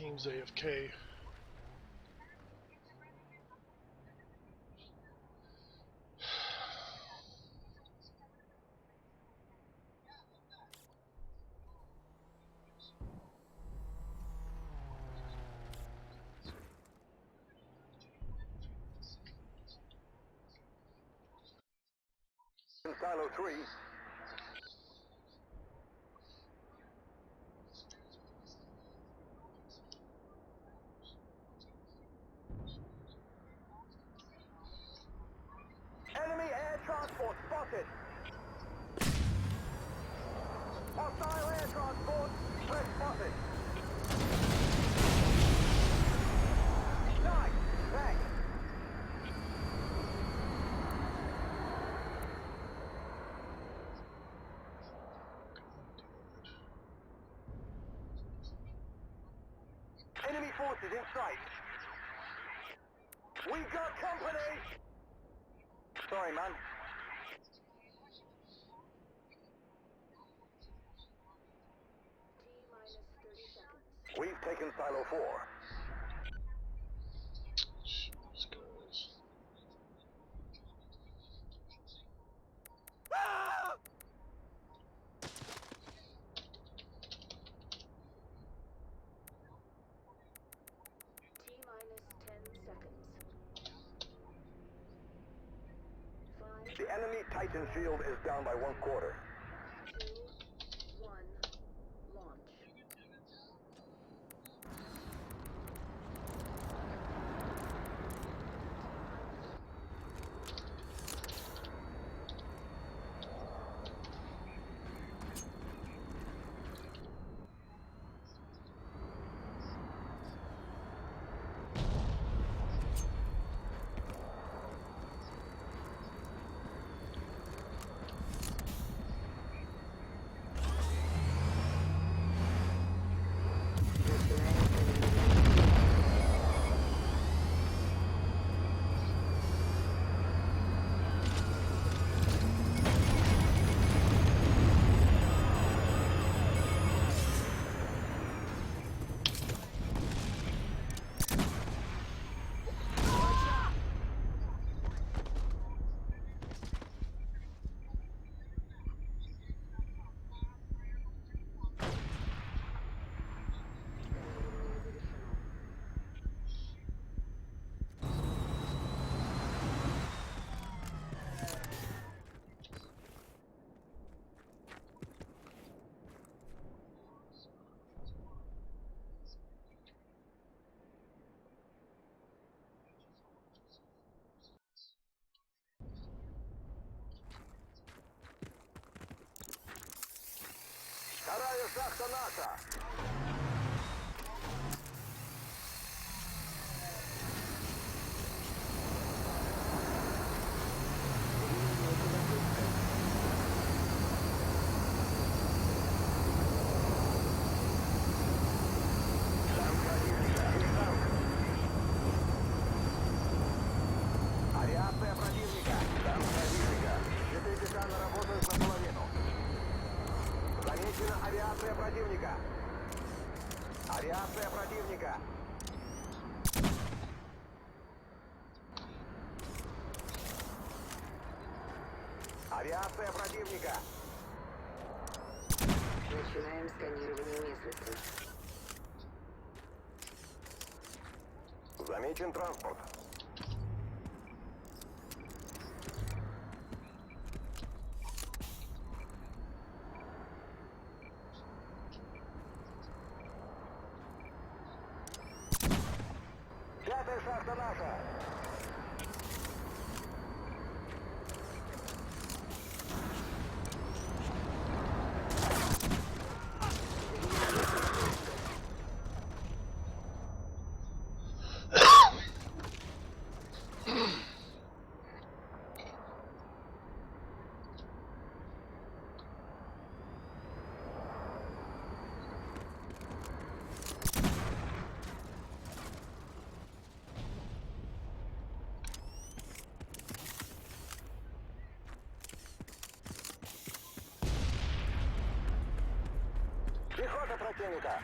team's AFK. In silo 3. Enemy air transport spotted. Hostile air transport. Threat spotted. Nice. Thanks. Enemy forces in sight. We got company! Sorry, man. T-minus 30 seconds. We've taken silo 4. These guys. T-minus 10 seconds. 5, The enemy Titan shield is down by 1/4. 2, 1, launch. Вторая шахта наша! Там противника! Там! Авиация противника! Там противника! 4 титана работают наполовину. Замечена авиация противника! Авиация противника! Авиация противника! Начинаем сканирование местности. Замечен транспорт. Пятая шахта наша! Пехота противника!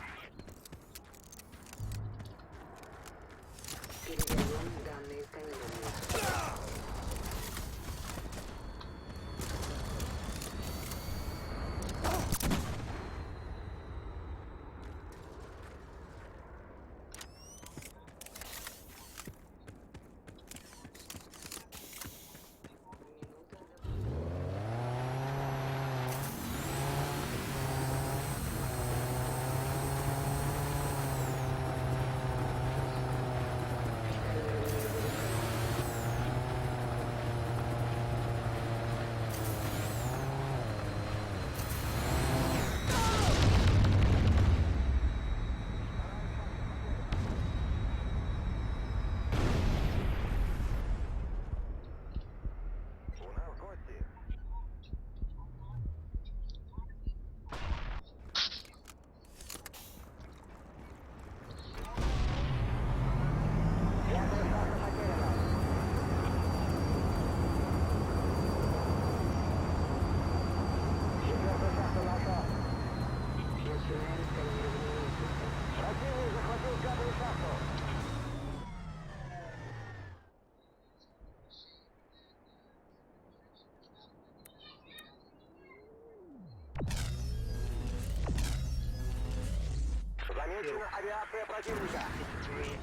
Замечена авиация противника. 3.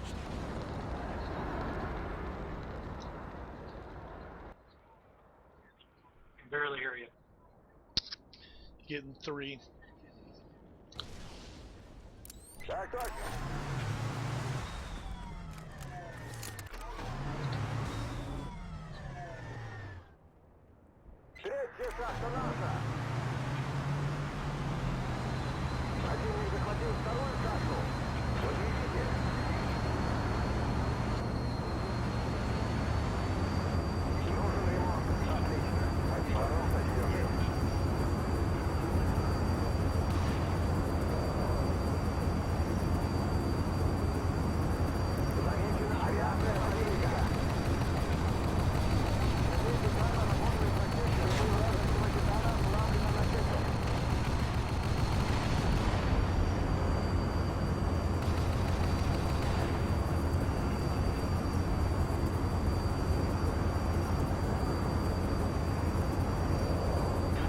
Can barely hear you. Getting 3. Так точно. Третья шахта наша. Противник захватил вторую шахту. Вот видите. Нужен ремонт. Отлично. Пожалуйста, Сергей. Замечена авиация противника.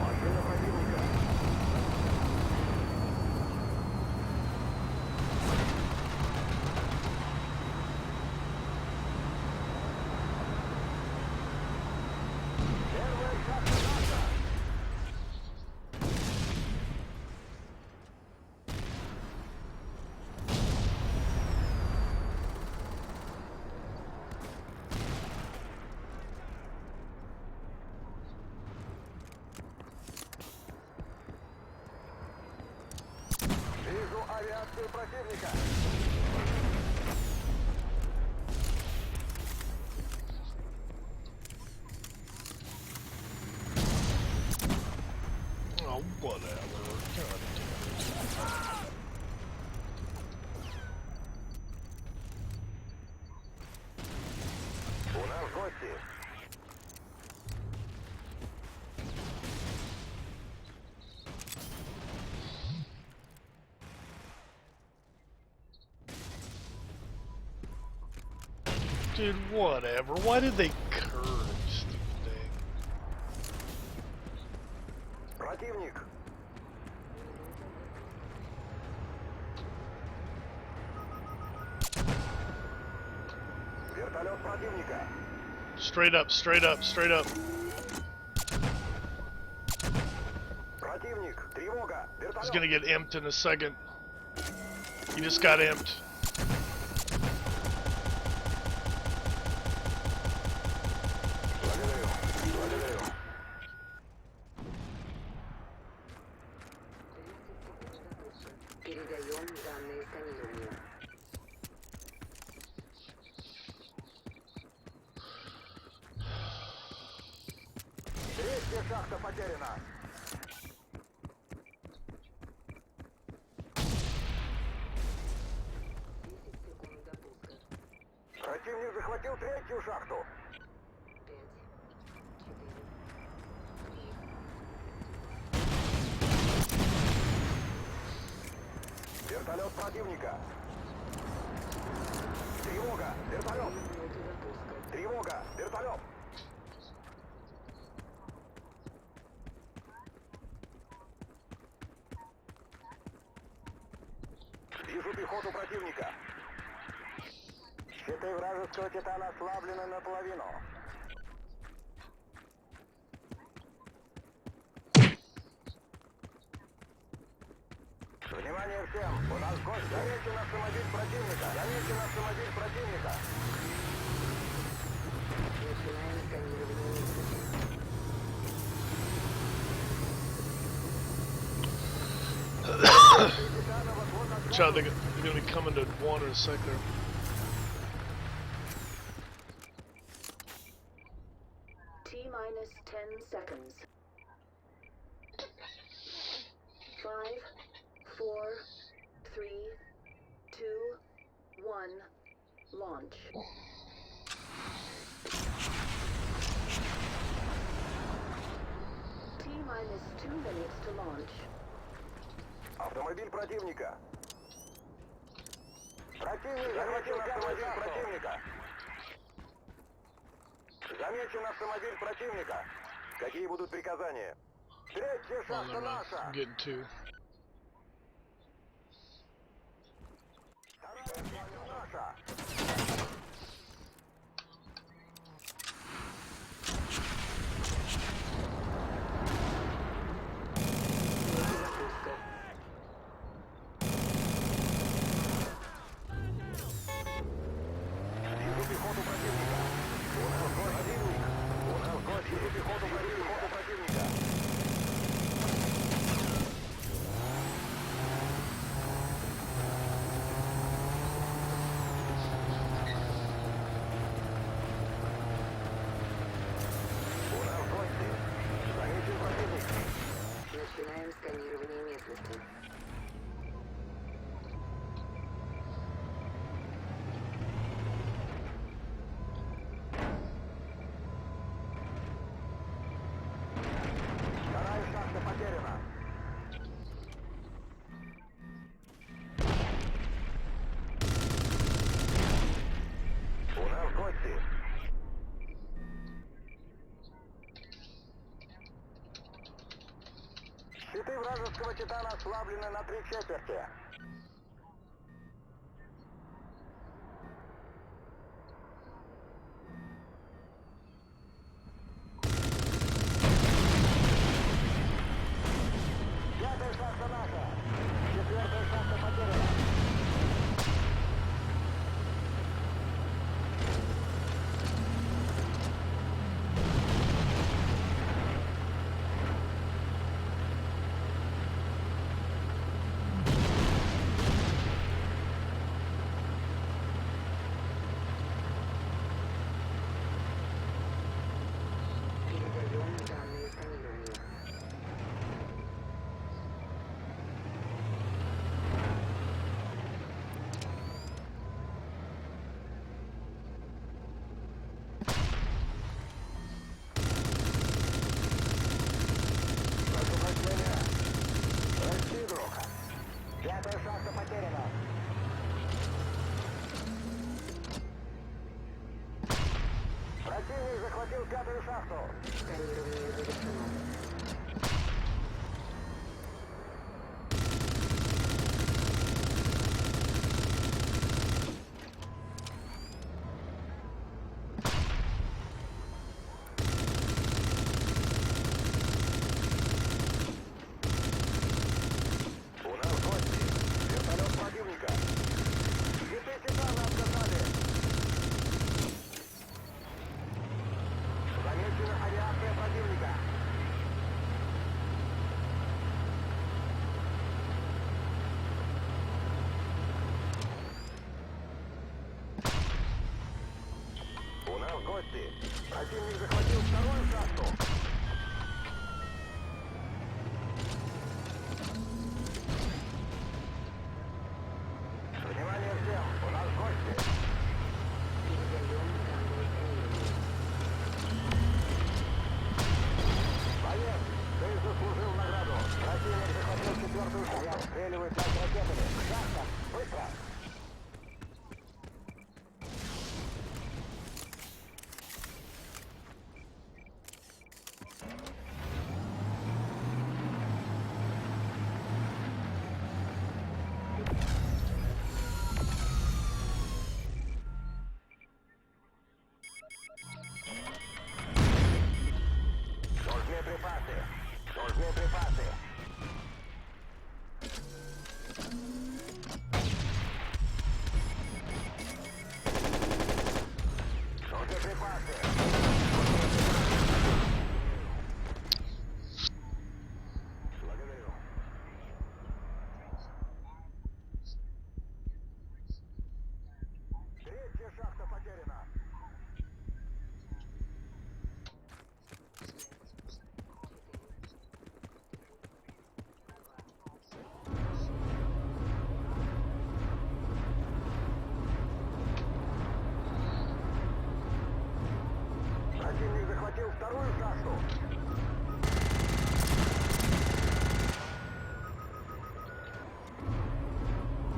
Машина противника. Первая шахта наша. Вижу авиацию противника. Oh, whatever. God damn it. У нас гости. Dude, whatever. Why did they curve, stupid thing? Противник. Вертолет противника. Straight up, straight up, straight up. Противник. Тревога. He's Вертолет. gonna get imped in a second. He just got imped. Благодарю. Благодарю. Передаем данные сканированию. Третья шахта потеряна. Секунд до пуска. Противник захватил третью шахту. 5, 4, Вертолет противника. Тревога. Вертолет. 3 минуты до пуска. Тревога. Вертолет. Вижу пехоту противника. Щиты вражеского титана ослаблены наполовину. Внимание всем! У нас гость! Замечен автомобиль противника! Замечен автомобиль противника! Начинаем сканирование местности. Титана вот-вот Child, they're gonna be coming to one in a second. T-minus 10 seconds. 5, 4, 3, 2, 1, launch. T-minus 2 minutes to launch. Автомобиль противника. Противник захватил автомобиль противника. Замечен автомобиль противника. Какие будут приказания? Третья Oh, шахта never mind. наша. I'm getting 2. вражеского титана ослаблены на 3/4. Пятая шахта наша. Четвертая шахта потеряна. Передаем данные сканированию. Прошу прощения. Прости, друг. Пятая шахта потеряна. Противник захватил пятую шахту. Сканирование завершено. У нас гости. Вертолет противника. Щиты титана отказали. Замечена авиация противника. У нас гости. Противник захватил вторую шахту. Внимание всем, у нас гости. Передаем данные сканированию. Боец, ты заслужил награду. Противник захватил четвертую шахту. Обстреливает нас ракетами. Шахта, быстро! Нужны припасы. Нужны припасы. Нужны припасы. Благодарю. Третья шахта потеряна. Противник захватил вторую шахту.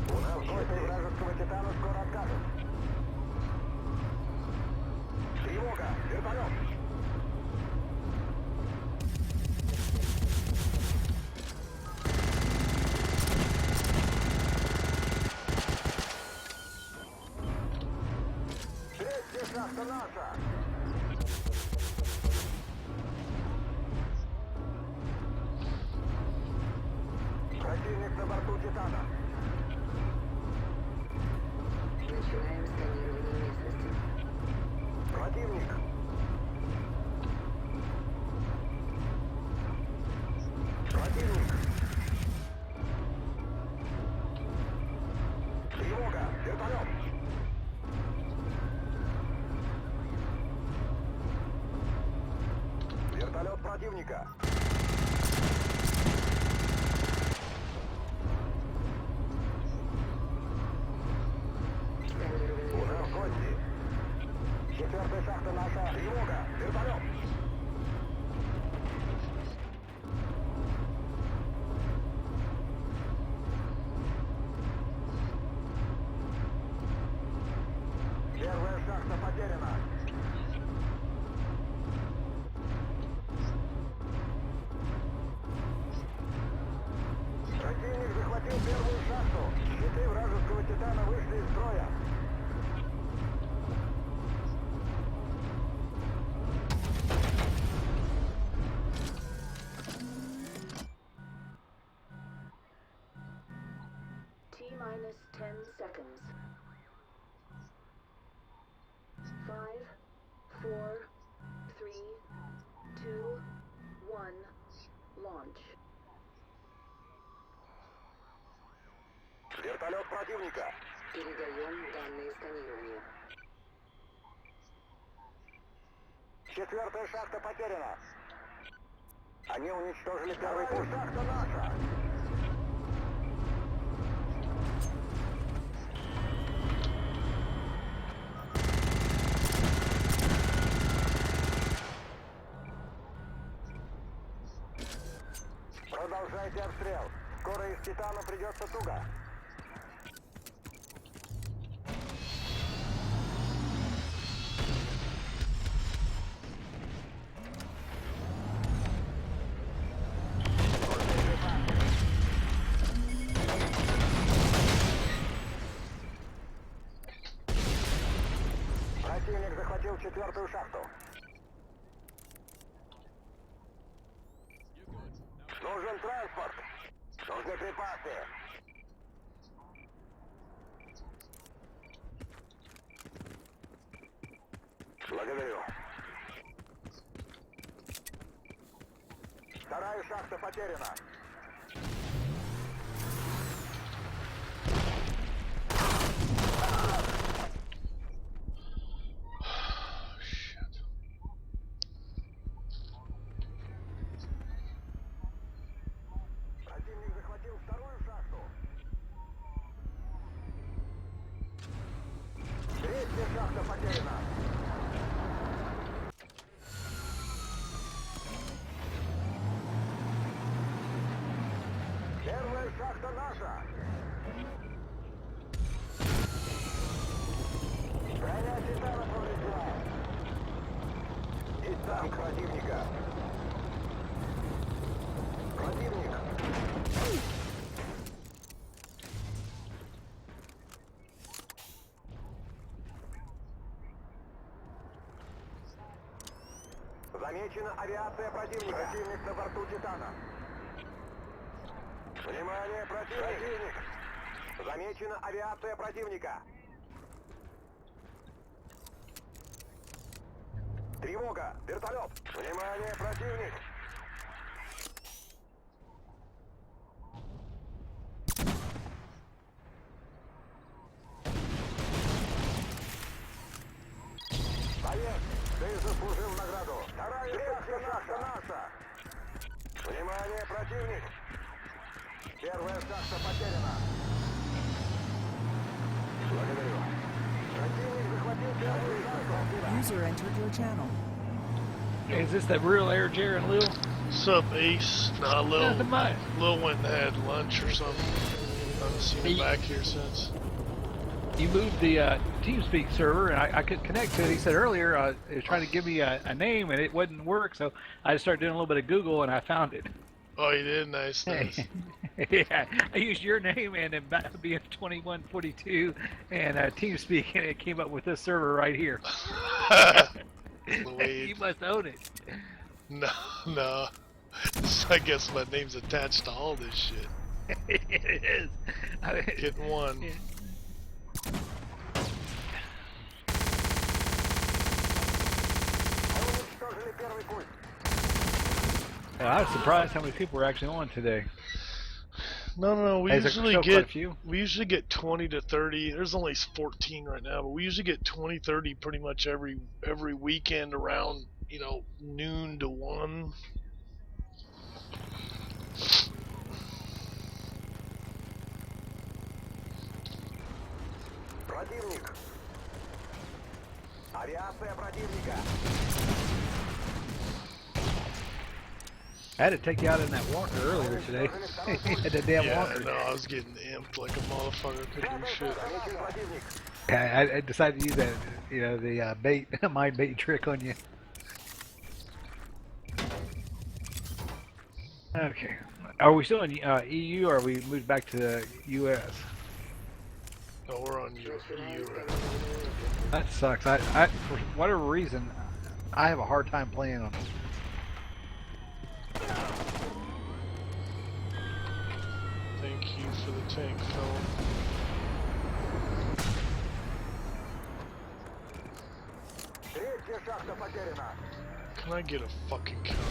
У нас гости вражеского титана скоро откажут. Тревога! Вертолет! Третья шахта наша! Противник на борту титана. Начинаем сканирование местности. Противник. Противник. Тревога! Вертолет! Вертолет противника. Сканирование У нас завершено. гости. Четвертая шахта наша. Тревога! Вертолет! Первая шахта потеряна. seconds. 5, 4, 3, 2, 1, launch. Вертолет противника. Передаем данные сканирования. Четвертая шахта потеряна. Они уничтожили первый путь. Шахта наша. Продолжайте обстрел. Скоро из Титана придется туго. Противник захватил четвертую шахту. Нужен транспорт. Нужны припасы. Благодарю. Вторая шахта потеряна. Shit. Противник захватил вторую шахту. Третья шахта потеряна. Первая шахта наша. Броня Титана повреждена. И танк противника. Противник. Замечена авиация противника. Противник на борту Титана. Внимание, противник! Замечена авиация противника. Тревога! Вертолет! Внимание, противник! Боец, ты заслужил награду. Вторая шахта наша. Внимание, противник! Первая шахта потеряна. Благодарю. Противник захватил первую шахту. User entered your channel. Is this the real Air Jerry and Lil? Sup, Ace? Nah, Nothing much. Lil went and had lunch or something. I haven't seen him back here since. You moved the TeamSpeak server, and I couldn't connect to it. He said earlier he was trying to give me a name, and it wouldn't work, so I just started doing a little bit of Google, and I found it. Oh, you did? Nice. Yeah, I used your name and then BF2142 and TeamSpeak, and it came up with this server right here. You must own it. No. I guess my name's attached to all this shit. It is. Getting one. Yeah. Well, I was surprised how many people were actually on today. No. We Hey, usually get 20 to 30. There's only 14 right now, but we usually get 20, 30 pretty much every weekend around, noon to 1. Противник. Авиация противника. I had to take you out in that walker earlier today. The damn walker. No, I was getting amped like a motherfucker. Couldn't do shit. I decided to use that, the bait, my bait trick on you. Okay. Are we still in EU, or are we moved back to the US? No, we're on EU right now. That sucks. I for whatever reason, I have a hard time playing on. Thank you for the tank, fella. шахта потеряна. Can I get a fucking counter?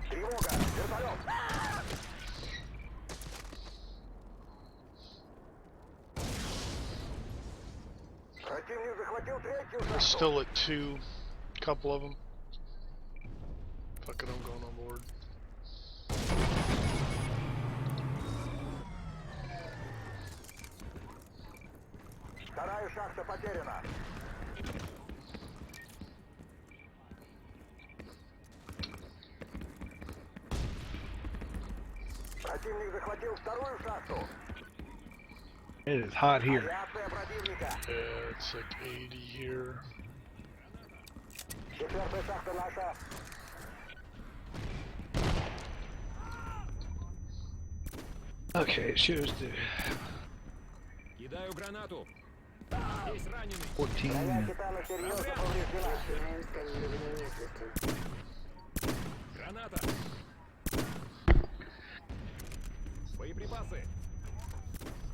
Тревога! Вертолет! Противник захватил третью We're шахту. still at 2. Couple of them. Fuck it, I'm going on board. Вторая шахта потеряна. Противник захватил вторую шахту. It is hot here. Авиация противника. Yeah, it's like 80 here. Четвертая шахта наша. Okay, it shows the Кидаю гранату. Здесь раненый. 14. Броня Титана серьезно повреждена. Начинаем сканирование местности. Граната. Боеприпасы.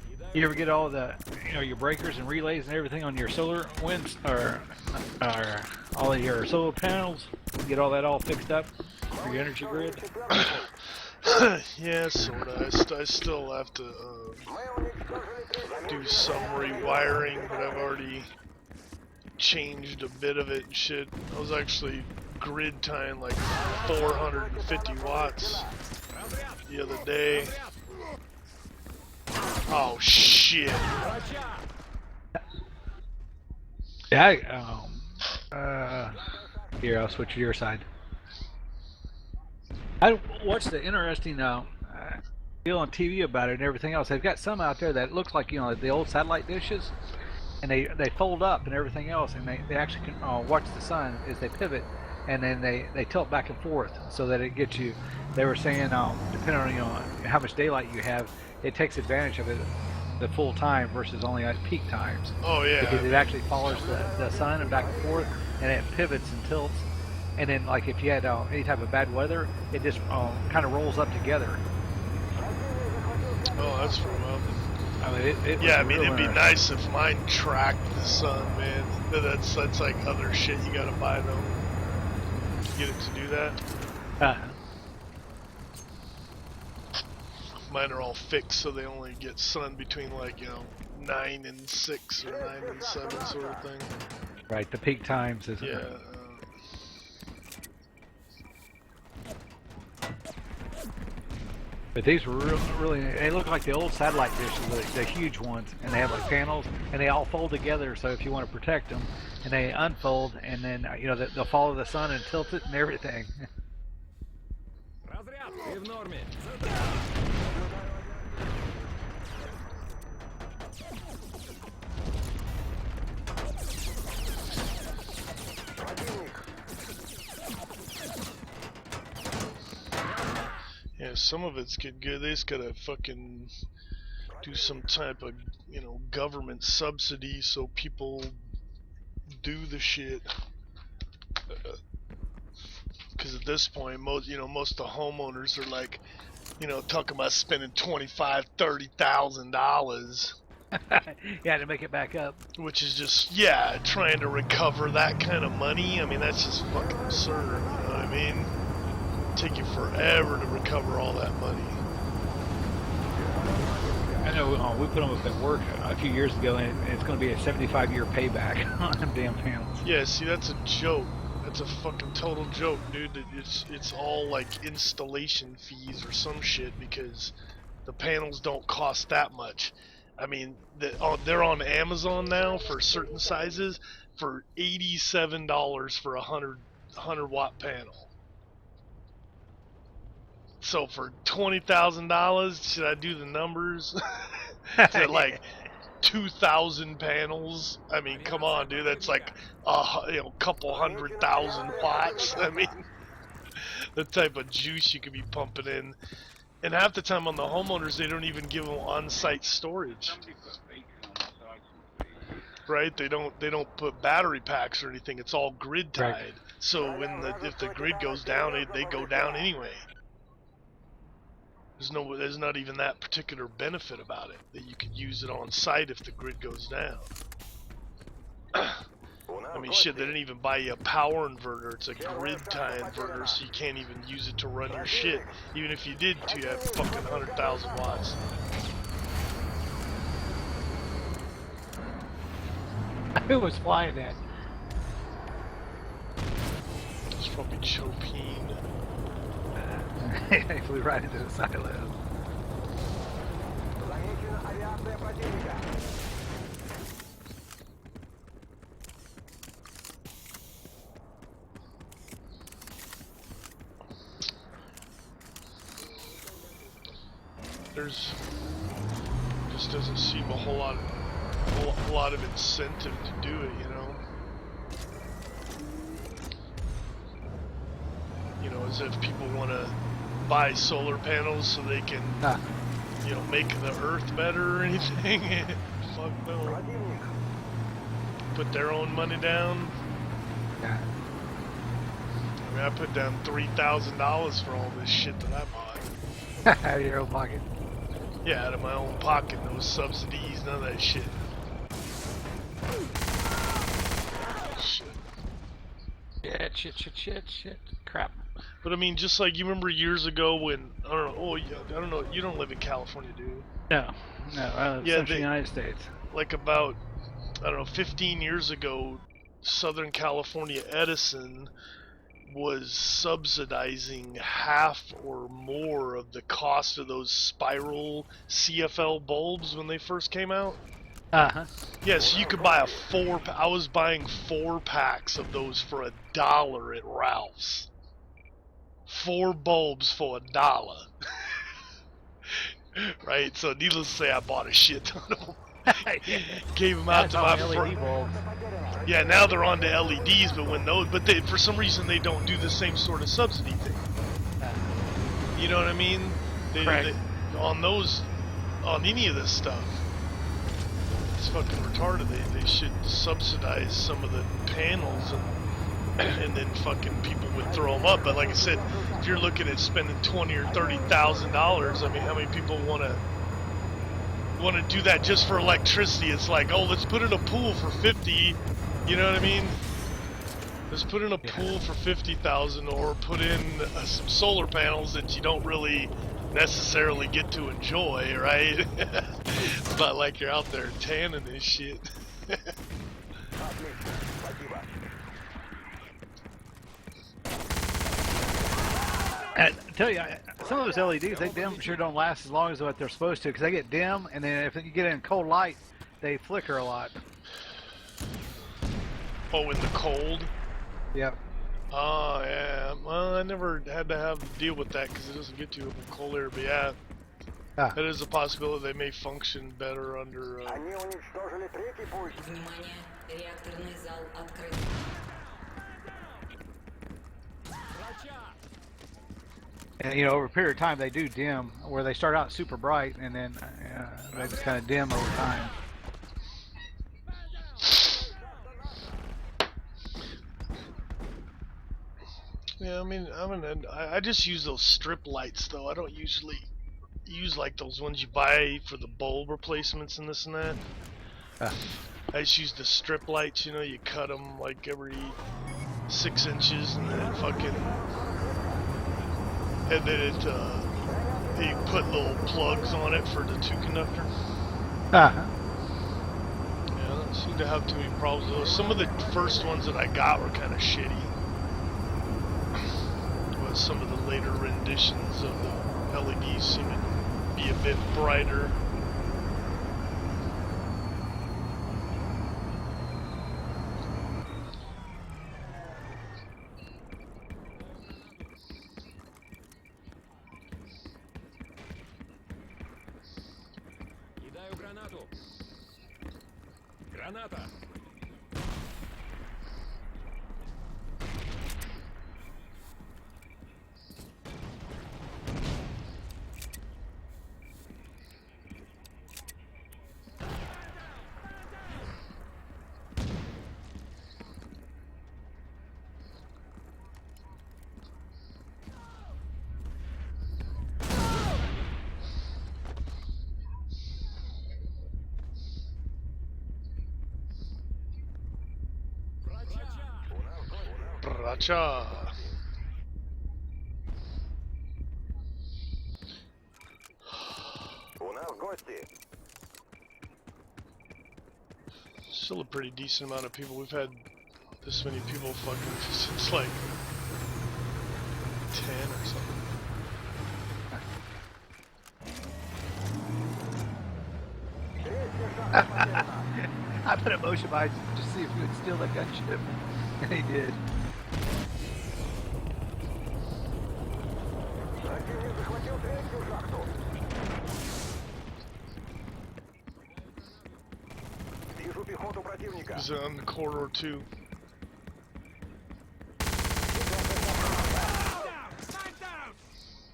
Кидаю. You ever get all the, your breakers and relays and everything on your solar winds or all of your solar panels? Get all that all fixed up for your energy grid? Yeah, sorta. I still have to Мы уничтожили третью. do some rewiring, but I've already changed a bit of it and shit. I was actually grid tying like 450 watts the other day. Oh shit. Yeah, here, I'll switch to your side. I watched the interesting deal on TV about it and everything else. They've got some out there that looks like, the old satellite dishes, and they fold up and everything else, and they actually can watch the sun as they pivot, and then they tilt back and forth so that it gets you. They were saying, depending on how much daylight you have, it takes advantage of it the full time versus only at peak times. Oh yeah. Because it actually follows the sun and back and forth, and it pivots and tilts. And then, like, if you had any type of bad weather, it just kind of rolls up together. Oh, that's from I mean, it yeah, I was mean, real it'd be interesting. nice if mine tracked the sun, man. But that's like other shit you gotta buy though. Get it to do that. Mine are all fixed, so they only get sun between 9 and 6 or 9 and 7 sort of thing. Right, the peak times is. Yeah. But these were really, they look like the old satellite dishes, the huge ones, and they have like panels, and they all fold together. So if you want to protect them, and they unfold, and then they'll follow the sun and tilt it and everything. Разряд. Ты в норме. Yeah, some of it's good. They just gotta fucking do some type of, government subsidy so people do the shit. Because at this point, most of the homeowners are like, talking about spending $25,000-$30,000, Yeah, to make it back up. which is just trying to recover that kind of money. I mean, that's just fucking absurd. You know what I mean? Take you forever to recover all that money. I know we put them up at work a few years ago, and it's going to be a 75-year payback on them damn panels. Yeah, see, that's a joke. That's a fucking total joke, dude. It's all like installation fees or some shit because the panels don't cost that much. I mean, they're on Amazon now for certain sizes for $87 for a 100-watt panel. So for $20,000, should I do the numbers? To like 2,000 panels? I mean, come on, dude. That's like couple 100,000 watts. I mean, the type of juice you could be pumping in. And half the time on the homeowners, they don't even give them on-site storage. Right? They don't put battery packs or anything. It's all grid tied. Right. So if the grid goes down, they go down anyway. There's not even that particular benefit about it that you could use it on site if the grid goes down. I mean, shit, they didn't even buy you a power inverter. It's a grid tie inverter, so you can't even use it to run your shit. Even if you did, you have fucking 100,000 watts. Who was flying that? It's probably Chopin. He flew right into the silo. Замечена авиация противника. There's just doesn't seem a whole lot of incentive to do it, you know. You know, as if people want to buy solar panels so they can, you know, make the earth better or anything. Fuck no. Противник. Put their own money down. Yeah. I mean, I put down $3,000 for all this shit that I bought. Out of your own pocket. Yeah, out of my own pocket. No subsidies, none of that shit. Shit. Crap. But I mean, just like you remember years ago when I don't know. Oh, yeah, I don't know. You don't live in California, do you? No, I live in Central United States. Like about, I don't know, 15 years ago, Southern California Edison was subsidizing half or more of the cost of those spiral CFL bulbs when they first came out. Uh-huh. Yes, you could buy I was buying 4 packs of those for $1 at Ralph's. 4 bulbs for $1. Right? So needless to say, I bought a shit ton of them. Gave them out to my friend. Yeah, now they're on to LEDs, but they, for some reason they don't do the same sort of subsidy thing. You know what I mean? They, on any of this stuff. It's fucking retarded. They should subsidize some of the panels and then fucking people would throw them up. But like I said, if you're looking at spending $20,000 or $30,000, I mean, how many people want to do that just for electricity? It's like, oh, let's put in a pool for 50. You know what I mean? Let's put in a pool for 50,000, or put in some solar panels that you don't really necessarily get to enjoy, right? It's not like you're out there tanning this shit. Отлично. Спасибо. I tell you, some of those LEDs, they damn sure don't last as long as what they're supposed to, because they get dim, and then if you get in cold light, they flicker a lot. Oh, in the cold? Yep. Oh, yeah. Well, I never had to deal with that because it doesn't get too in cold air, but yeah. That is a possibility. They may function better under... Они уничтожили третий путь. Внимание, реакторный зал открыт. And you know, over a period of time, they do dim, where they start out super bright, and then they just kind of dim over time. Yeah, I just use those strip lights though. I don't usually use like those ones you buy for the bulb replacements and this and that. I just use the strip lights. You know, you cut them like every 6 inches, and then you put little plugs on it for the 2 conductor. Uh-huh. Yeah, I don't seem to have too many problems with those. Some of the first ones that I got were kind of shitty. But some of the later renditions of the LEDs seem to be a bit brighter. Кидаю гранату. Граната. Cha-cha. У нас гости. Still a pretty decent amount of people. We've had this many people fucking since like 10 or something. I put a motion by to see if he would steal the gunship, and he did. Противник захватил третью шахту. Вижу пехоту противника. He's on the corridor too.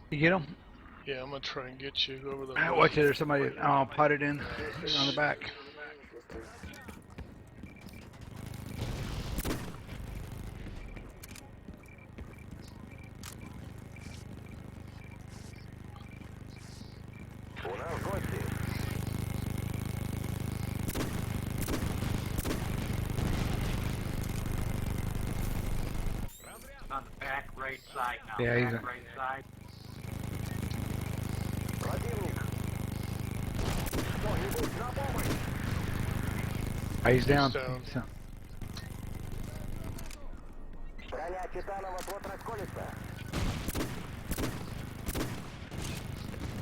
You get him? Yeah, I'm gonna try and get you over the. Watch it, there's somebody potted in on the back. У нас гости. On the back right side now. Yeah, he's back right side. Противник. Кто-нибудь на помощь. He's down. down. Броня Титана вот-вот расколется.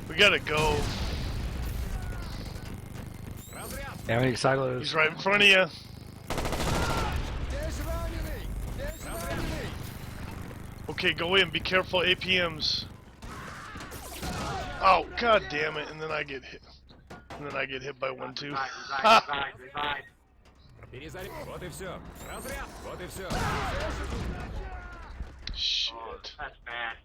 We gotta go. Yeah, we need silos. He's right in front of you. Okay, go in. Be careful, APMs. Oh, god damn it! And then I get hit. And then I get hit by one too. Revive. Перезаряд. Вот и все. Разряд. Вот и все. Shit. That's bad.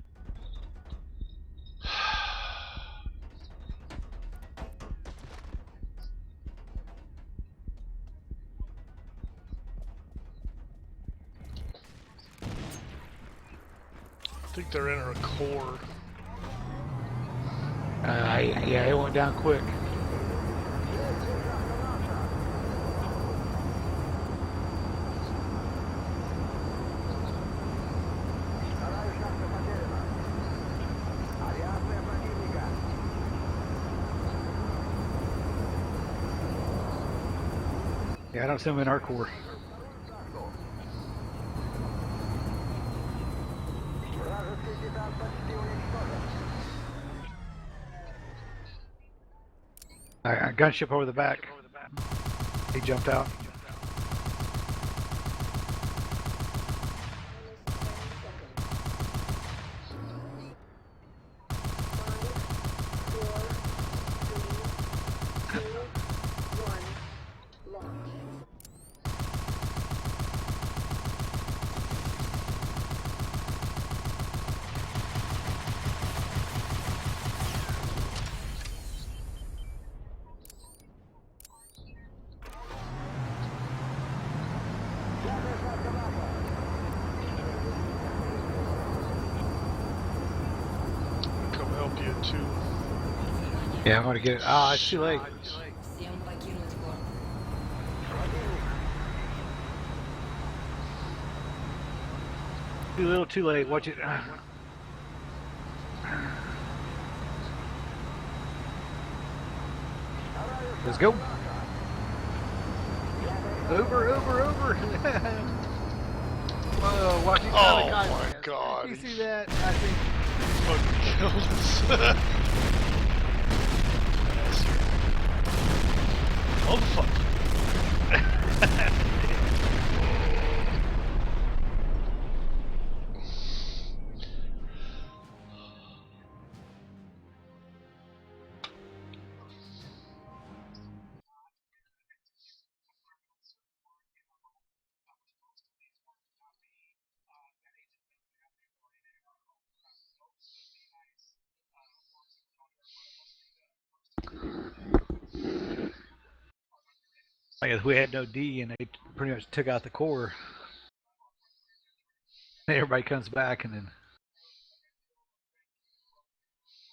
I think they're in our core. Yeah, it went down quick. Вторая шахта потеряна. Авиация противника. Yeah, I don't see them in our core. Вражеский Титан почти уничтожен. A gunship over the back. He jumped out. Come help you too. Yeah, I'm gonna get it. Ah, it's too late. Всем покинуть город. Too little, too late. Watch it. Let's go. Over. Whoa, watch it. Oh my god. You see that? I think. Fucking killed us. Motherfucker. Like if we had no D and they pretty much took out the core, everybody comes back and then